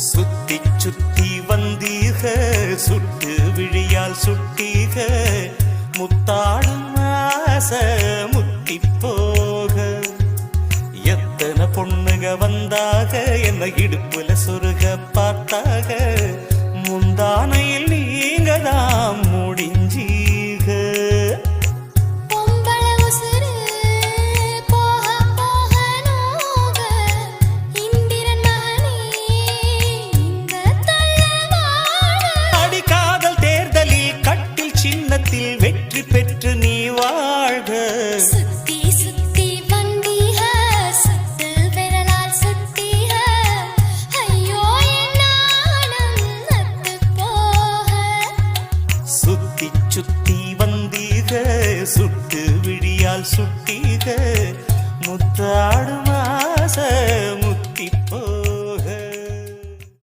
சுத்தி சுத்தி வந்தீக சுட்டு விழியால் சுட்டீக முத்தாடும் ஆசை முத்தி போக எத்தனை பொண்ணுங்க வந்தாக என்ன இடுப்புல சொருக பார்த்தாக முந்தானையில் நீங்க தான் முடிஞ்சீக வெற்றி பெற்று நீ வாழ்க சுத்தி சுத்தி வந்தீக சுத்து விரலால் சுட்டீக ஐயோ என்னாலும் நத்து போக சுத்தி சுத்தி வந்தீக சுட்டு விழியால் சுட்டி